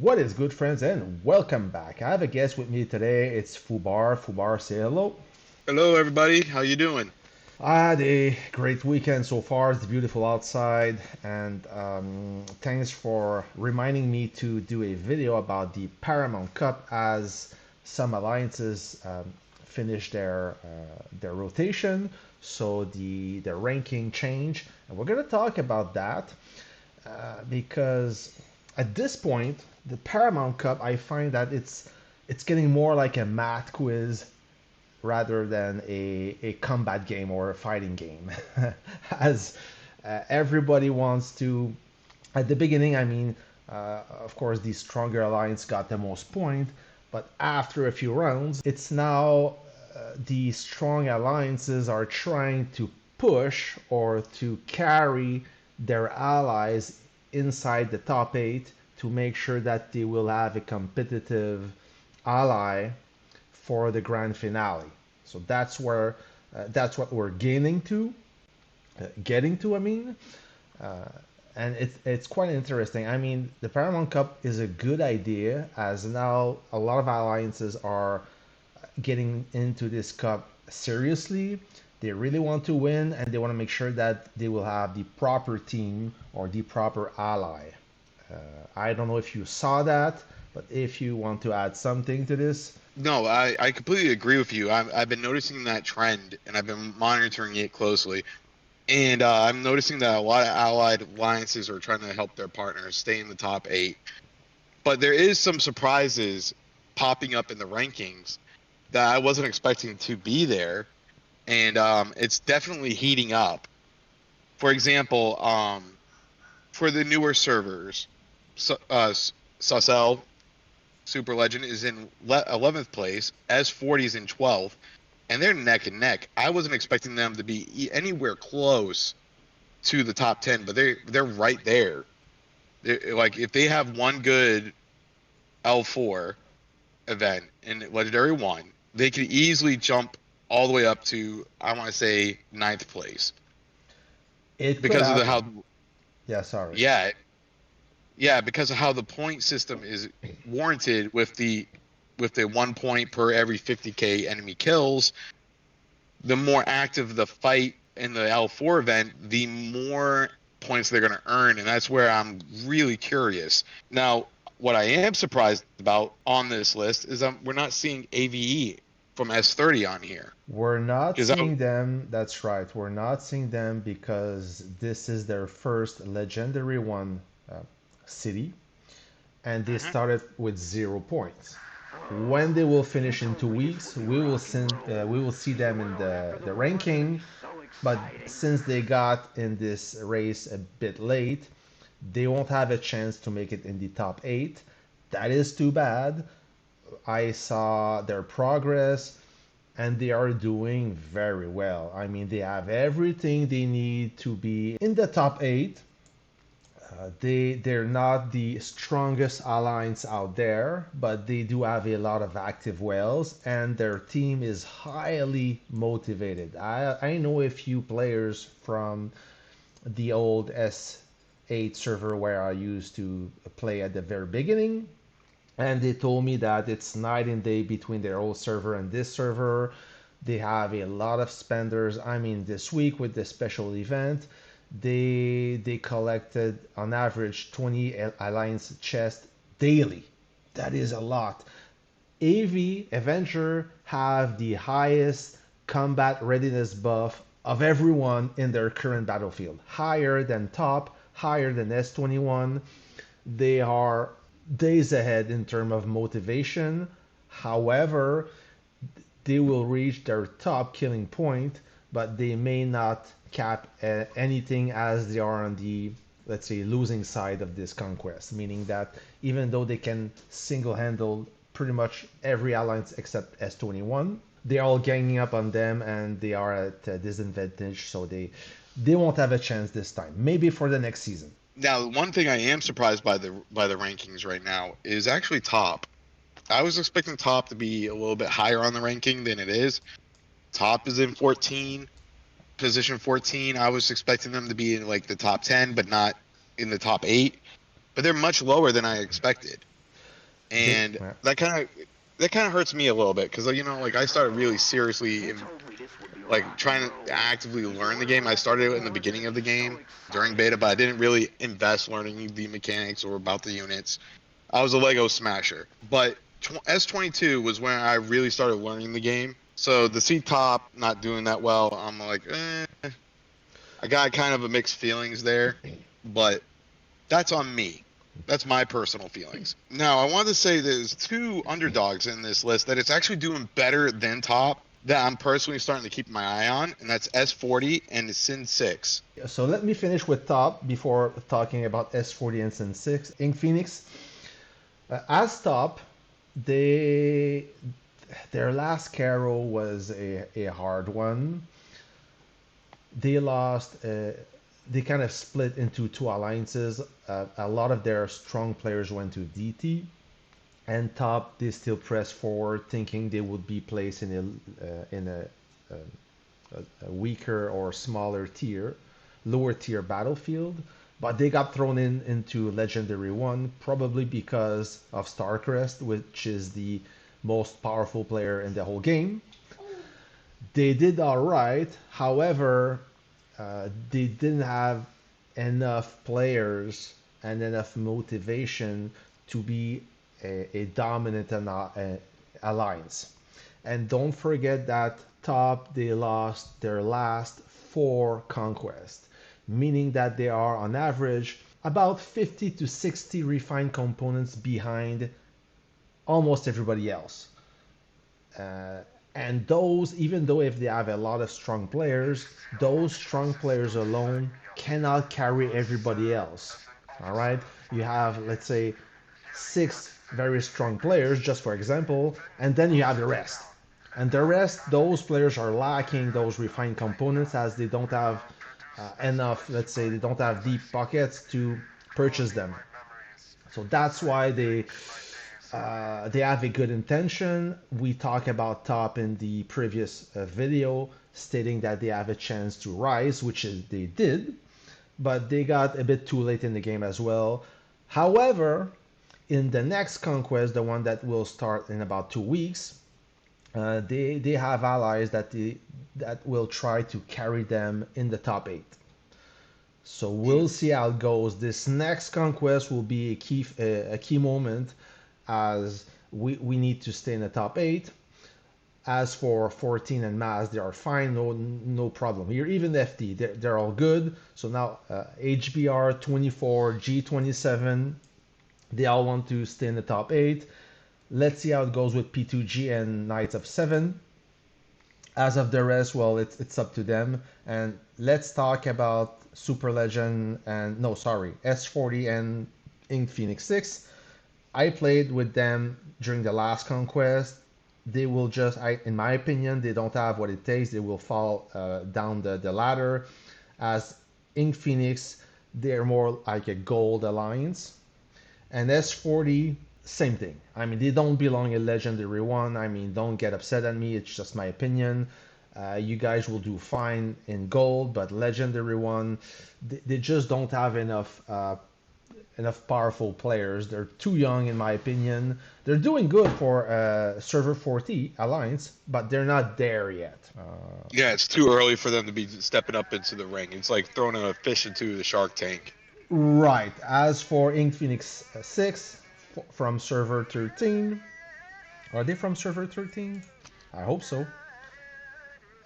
What is good, friends, and welcome back. I have a guest with me today. It's FUBAR. FUBAR, say hello. Hello, everybody. How you doing? I had a great weekend so far. It's beautiful outside, and thanks for reminding me to do a video about the Paramount Cup as some alliances finish their rotation, so the ranking change, and we're gonna talk about that because at this point, the Paramount Cup, I find that it's getting more like a math quiz rather than a combat game or a fighting game. As everybody wants to, at the beginning, of course, the stronger alliance got the most point, but after a few rounds, it's now the strong alliances are trying to push or to carry their allies inside the top eight to make sure that they will have a competitive ally for the grand finale. So that's what we're getting to. Uh, and it's quite interesting. I mean, the Paramount Cup is a good idea as now a lot of alliances are getting into this cup seriously. They really want to win and they want to make sure that they will have the proper team or the proper ally. Uh, I don't know if you saw that, but if you want to add something to this. No, I completely agree with you. I've been noticing that trend, and I've been monitoring it closely. And I'm noticing that a lot of allied alliances are trying to help their partners stay in the top eight. But there is some surprises popping up in the rankings that I wasn't expecting to be there, and it's definitely heating up. For example, for the newer servers, Sussel Super Legend is in 11th place. S40 is in 12th, and they're neck and neck. I wasn't expecting them to be anywhere close to the top 10, but they're right there. Like if they have one good L4 event in Legendary 1, they could easily jump all the way up to, I want to say, ninth place It could because of the how happen. Yeah, sorry. yeah, yeah, because of how the point system is warranted with the 1 point per every 50k enemy kills. The more active the fight in the L4 event, the more points they're going to earn, and that's where I'm really curious. Now, what I am surprised about on this list is we're not seeing AVE from S30 on here We're not because seeing them, that's right. We're not seeing them because this is their first Legendary 1 uh, city, and they started with 0 points. When they will finish in 2 weeks, we will see them in the ranking. But since they got in this race a bit late, they won't have a chance to make it in the top eight. That is too bad. I saw their progress and they are doing very well. I mean, they have everything they need to be in the top eight. They're not the strongest alliance out there, but they do have a lot of active whales, and their team is highly motivated. I know a few players from the old S8 server where I used to play at the very beginning, and they told me that it's night and day between their old server and this server. They have a lot of spenders. I mean, this week with the special event, they collected on average 20 alliance chests daily. That is a lot. AV Avenger have the highest combat readiness buff of everyone in their current battlefield. Higher than top, higher than S21. They are days ahead in terms of motivation. However, they will reach their top killing point, but they may not cap anything as they are on the, let's say, losing side of this conquest, meaning that even though they can single handle pretty much every alliance except S21, they are all ganging up on them and they are at a disadvantage, so they won't have a chance this time. Maybe for the next season. now one thing I am surprised by the rankings right now is actually top. I was expecting top to be a little bit higher on the ranking than it is. Top is in 14, position 14. I was expecting them to be in like the top 10, but not in the top 8. But they're much lower than I expected. They, and that kind of hurts me a little bit because like I started really seriously like trying to actively learn the game. I started in the beginning of the game during beta, but I didn't really invest learning the mechanics or about the units. I was a Lego smasher, but S22 was when I really started learning the game. So the C top not doing that well. I'm like, I got kind of a mixed feelings there, but that's on me. That's my personal feelings. Now, I want to say there's two underdogs in this list that it's actually doing better than top that I'm personally starting to keep my eye on, and that's S40 and Sin 6. so let me finish with top before talking about S40 and Sin 6. Ink Phoenix, as top, they their last Caro was a hard one. They lost. They kind of split into two alliances. A lot of their strong players went to DT, and top they still pressed forward, thinking they would be placed in a weaker or smaller tier, lower tier battlefield. But they got thrown into Legendary 1 probably because of Starcrest, which is the most powerful player in the whole game. They did all right. However, they didn't have enough players and enough motivation to be a dominant alliance. And don't forget that top they lost their last four conquests, meaning that they are on average about 50 to 60 refined components behind almost everybody else. Uh, and those, even though if they have a lot of strong players, those strong players alone cannot carry everybody else. All right, you have, let's say, six very strong players, just for example, and then you have the rest. And the rest, those players are lacking those refined components as they don't have enough, let's say, they don't have deep pockets to purchase them. So that's why they have a good intention. We talked about top in the previous video, stating that they have a chance to rise, which is, they did, but they got a bit too late in the game as well. However, in the next conquest, the one that will start in about 2 weeks, they have allies that will try to carry them in the top eight. So we'll see how it goes. This next conquest will be a key moment as we need to stay in the top eight. As for 14 and Maz, they are fine, no problem here. Even FT, they're all good. So now HBR 24, G27, they all want to stay in the top eight. Let's see how it goes with P2G and Knights of Seven. As of the rest, well, it's up to them. And let's talk about Super Legend and no, sorry, S40 and Ink Phoenix 6. I played with them during the last conquest. They will just, in my opinion, they don't have what it takes. They will fall down the ladder. As Ink Phoenix, they're more like a gold alliance. And S40, same thing. I mean, they don't belong in Legendary 1. I mean, don't get upset at me. It's just my opinion. You guys will do fine in gold, but Legendary 1, they just don't have enough powerful players. They're too young, in my opinion. They're doing good for Server 40 Alliance, but they're not there yet. Yeah, it's too early for them to be stepping up into the ring. It's like throwing a fish into the shark tank. Right. As for Ink Phoenix 6 from Server 13, are they from Server 13? I hope so.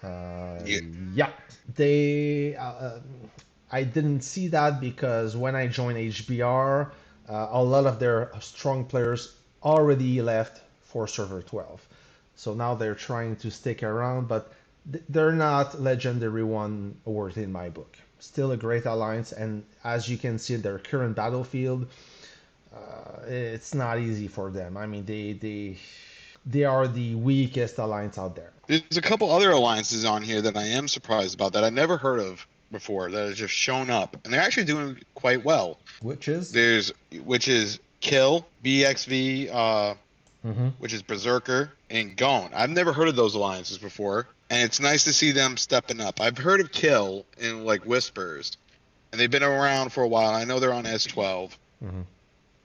Yeah. Yeah, they. I didn't see that because when I joined HBR, a lot of their strong players already left for Server 12. So now they're trying to stick around, but they're not Legendary 1 worthy in my book. Still a great alliance, and as you can see, their current battlefield, it's not easy for them. I mean, they are the weakest alliance out there. There's a couple other alliances on here that I am surprised about that I never heard of before that have just shown up, and they're actually doing quite well. Which is? Which is Kill, BXV, Mm-hmm. which is Berserker, and Gone. I've never heard of those alliances before, and it's nice to see them stepping up. I've heard of Kill in like whispers, and they've been around for a while. I know they're on S12, Mm-hmm.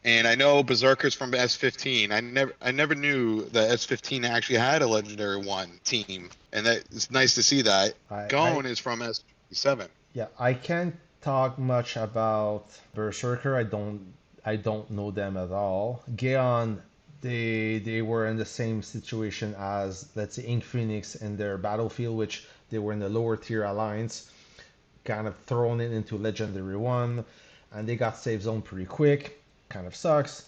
And I know Berserker's from S15. I never knew that S15 actually had a Legendary 1 team, and that it's nice to see that. I Gone is from S7. yeah, I can't talk much about Berserker. I don't know them at all. Gaon, they were in the same situation as, let's say, Ink Phoenix in their Battlefield, which they were in the lower tier alliance, kind of thrown it into Legendary 1, and they got save zone pretty quick. Kind of sucks.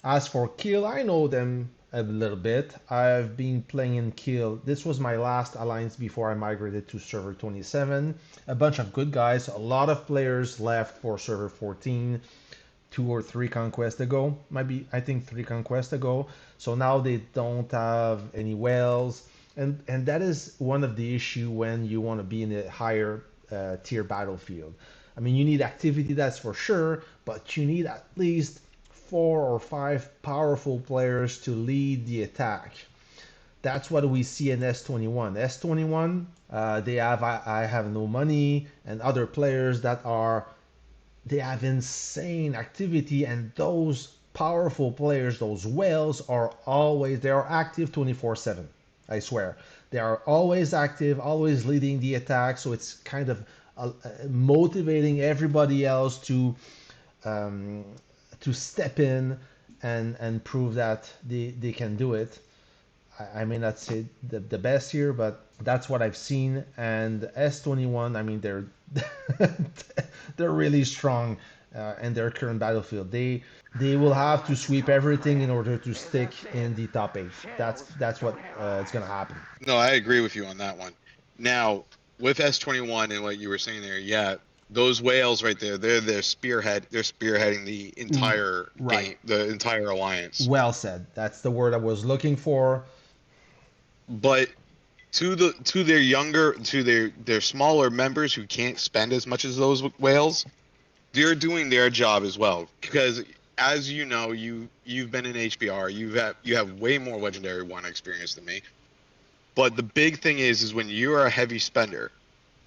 As for Kill, I know them a little bit. I've been playing in Kill. This was my last alliance before I migrated to server 27. A bunch of good guys. A lot of players left for server 14 2 or 3 conquests ago. Maybe, I think, 3 conquests ago. So now they don't have any whales. And that is one of the issue when you want to be in a higher tier battlefield. I mean, you need activity, that's for sure, but you need at least 4 or 5 powerful players to lead the attack. That's what we see in S21. S21, they have I have no money, and other players that are, they have insane activity, and those powerful players, those whales, are always, they are active 24/7. I swear, they are always active, always leading the attack. So it's kind of motivating everybody else um, to step in and prove that they can do it. I may not say the best here, but that's what I've seen. And S21, I mean, they're they're really strong in their current battlefield. They will have to sweep everything in order to stick in the top 8. That's what it's gonna happen. No, I agree with you on that one. Now, with S21 and what you were saying there, yeah, those whales right there, they're spearhead. They're spearheading the entire Right. game, the entire alliance. Well said. That's the word I was looking for. But to their smaller members who can't spend as much as those whales, they're doing their job as well. Because as you know, you've been in HBR, you have way more Legendary 1 experience than me. But the big thing is when you are a heavy spender,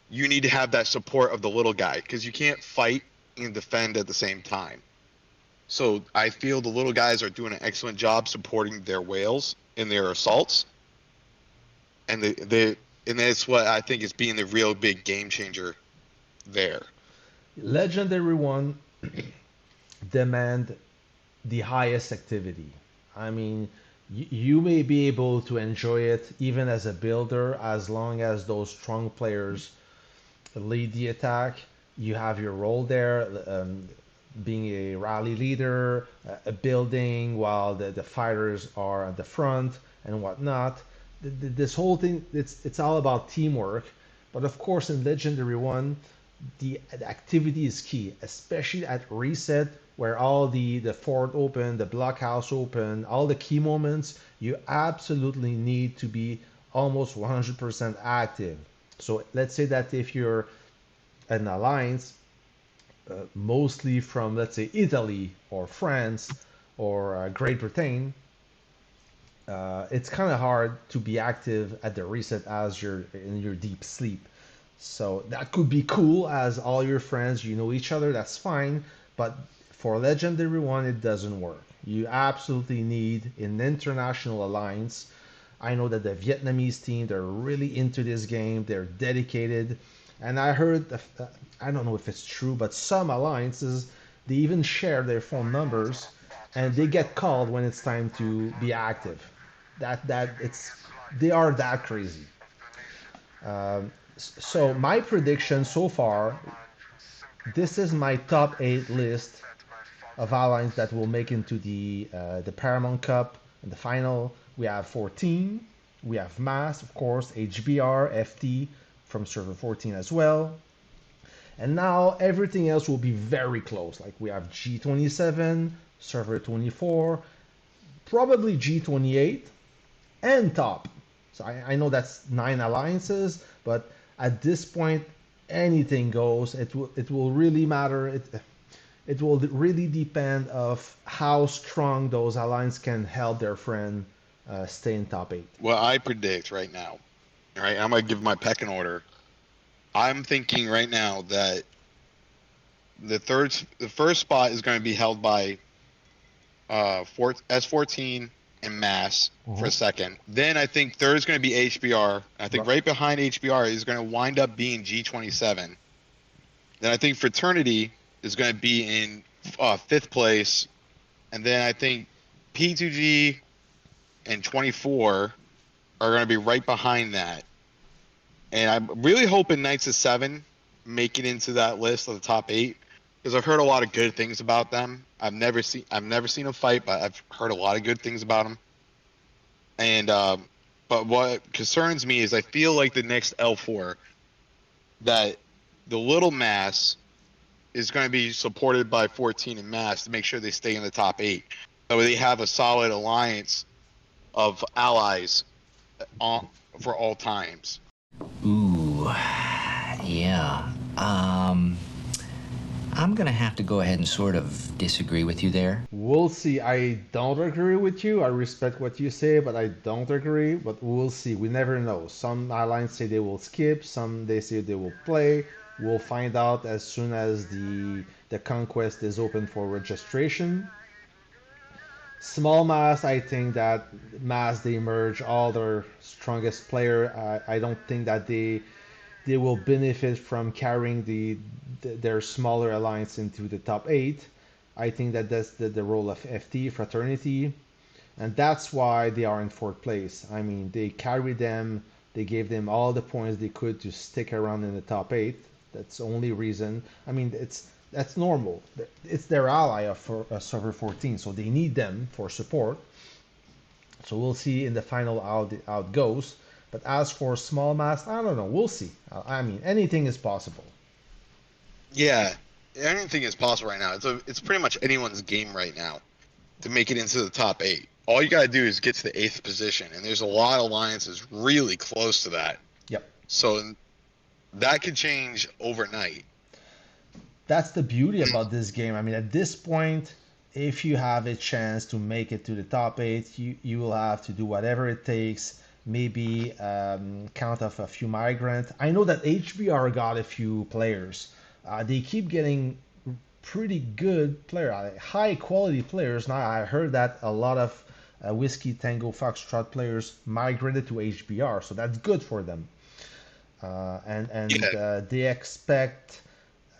you need to have that support of the little guy because you can't fight and defend at the same time. So I feel the little guys are doing an excellent job supporting their whales in their assaults, and and that's what I think is being the real big game changer there. Legendary 1 demand the highest activity. I mean, you may be able to enjoy it even as a builder as long as those strong players lead the attack. You have your role there, being a rally leader, building while the fighters are at the front and whatnot. This whole thing, it's all about teamwork. But of course, in Legendary 1, the activity is key, especially at reset where all the fort open, the blockhouse open, all the key moments. You absolutely need to be almost 100% active. So let's say that if you're an alliance, mostly from, let's say, Italy or France or Great Britain, it's kind of hard to be active at the reset as you're in your deep sleep. So that could be cool as all your friends, you know each other, that's fine. But for Legendary 1, it doesn't work. You absolutely need an international alliance. I know that the Vietnamese team, they're really into this game, they're dedicated. And I heard, I don't know if it's true, but some alliances, they even share their phone numbers and they get called when it's time to be active. That it's, they are that crazy. So my prediction so far, this is my top 8 list of allies that will make into the Paramount Cup and the final. We have 14. We have Mass, of course, HBR, FT from server 14 as well. And now everything else will be very close. Like we have G27, server 24, probably G28, and top. So I know that's 9 alliances, but at this point, anything goes. It will really matter. It will really depend of how strong those alliances can help their friend stay in top 8. What I predict right now, all right, I'm gonna give my pecking order. I'm thinking right now that the first spot is going to be held by S14 and Mass for Mhm. second. Then I think third is going to be HBR. I think Ru- right behind HBR is going to wind up being G27. Then I think Fraternity is going to be in fifth place. And then I think P2G and 24 are going to be right behind that. And I'm really hoping Knights of Seven make it into that list of the top eight because I've heard a lot of good things about them. I've never seen them fight, but I've heard a lot of good things about them. And but what concerns me is I feel like the next L4 that the little mass is going to be supported by 14 and mass to make sure they stay in the top eight. So they have a solid alliance of allies on, for all times. Ooh, yeah. I'm gonna have to go ahead and sort of disagree with you there. We'll see. I don't agree with you. I respect what you say, but I don't agree. But we'll see. We never know. Some airlines say they will skip. Some they say they will play. We'll find out as soon as the conquest is open for registration. Small mass, I think that mass they merge all their strongest player. I don't think that they will benefit from carrying their smaller alliance into the top eight. I think that that's the role of FT fraternity, and that's why they are in fourth place. I mean, they carried them. They gave them all the points they could to stick around in the top eight. That's the only reason. I mean, that's normal. It's their ally of server 14, so they need them for support. So we'll see in the final how it goes. But as for small mass, I don't know. We'll see. I mean, anything is possible. Yeah, anything is possible right now. It's pretty much anyone's game right now to make it into the top eight. All you gotta do is get to the eighth position, and there's a lot of alliances really close to that. Yep. So that could change overnight. That's the beauty about this game. I mean, at this point, if you have a chance to make it to the top eight, you will have to do whatever it takes. Maybe count off a few migrants. I know that HBR got a few players. They keep getting pretty good players, high quality players. Now I heard that a lot of Whiskey Tango Foxtrot players migrated to HBR, so that's good for them. And Yeah, they expect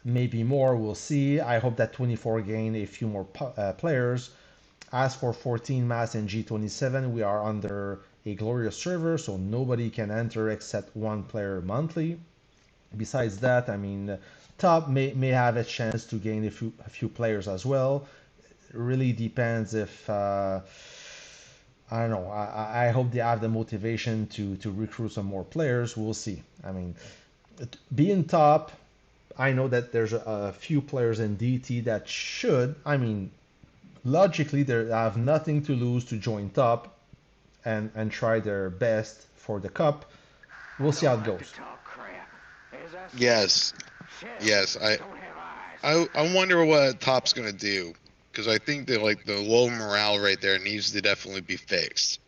maybe more. We'll see. I hope that 24 gain a few more players. As for 14 mass and G27, we are under a glorious server, so nobody can enter except one player monthly. Besides that, I mean, top may have a chance to gain a few players as well. It really depends if I don't know. I hope they have the motivation to recruit some more players. We'll see. I mean, being top, I know that there's a few players in DT that should. I mean, logically, they have nothing to lose to join top and try their best for the cup. We'll see how it goes. yes, yes. I wonder what Top's gonna do because I think that like the low morale right there needs to definitely be fixed,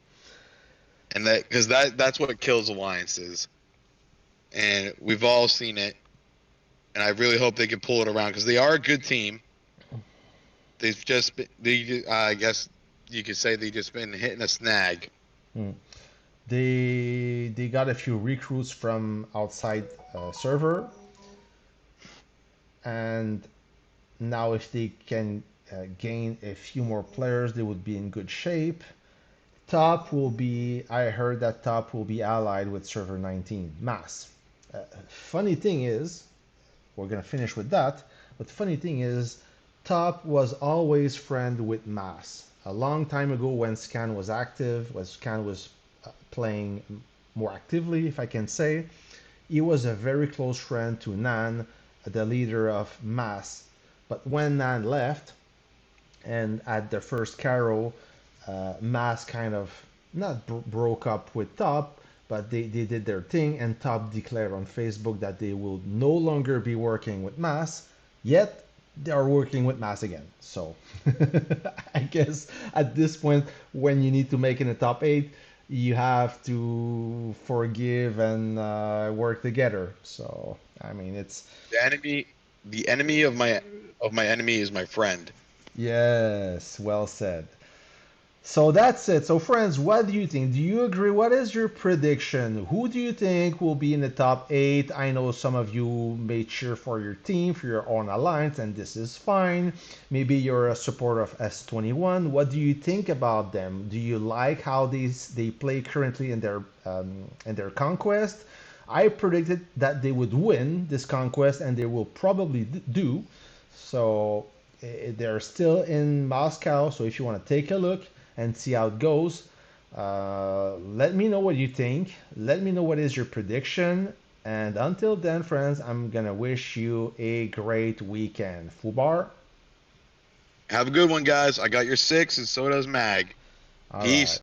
and that's what kills alliances, and we've all seen it. And I really hope they can pull it around because they are a good team. They've just been, I guess you could say they just been hitting a snag. Hmm. They got a few recruits from outside server, and now if they can gain a few more players, they would be in good shape. Top will be. I heard that top will be allied with server 19 mass. Funny thing is, we're gonna finish with that. But funny thing is, top was always friend with mass. A long time ago, when Scan was active, when Scan was playing more actively, if I can say, he was a very close friend to Nan, the leader of mass. But when Nan left, and at the first Caro, Mass kind of not broke up with Top, but they did their thing, and Top declared on Facebook that they will no longer be working with Mass, yet they are working with Mass again. So I guess at this point, when you need to make in the top eight, you have to forgive and work together. So I mean, it's The enemy of my enemy is my friend. Yes, well said. So that's it. So, friends, what do you think? Do you agree? What is your prediction? Who do you think will be in the top eight? I know some of you may cheer for your team, for your own alliance, and this is fine. Maybe you're a supporter of S21. What do you think about them? Do you like how they play currently in their conquest? I predicted that they would win this conquest, and they will probably do. So they're still in Moscow. So if you want to take a look and see how it goes, let me know what you think. Let me know what is your prediction. And until then, friends, I'm gonna wish you a great weekend. FUBAR. Have a good one, guys. I got your 6, and so does Mag. All right. Peace.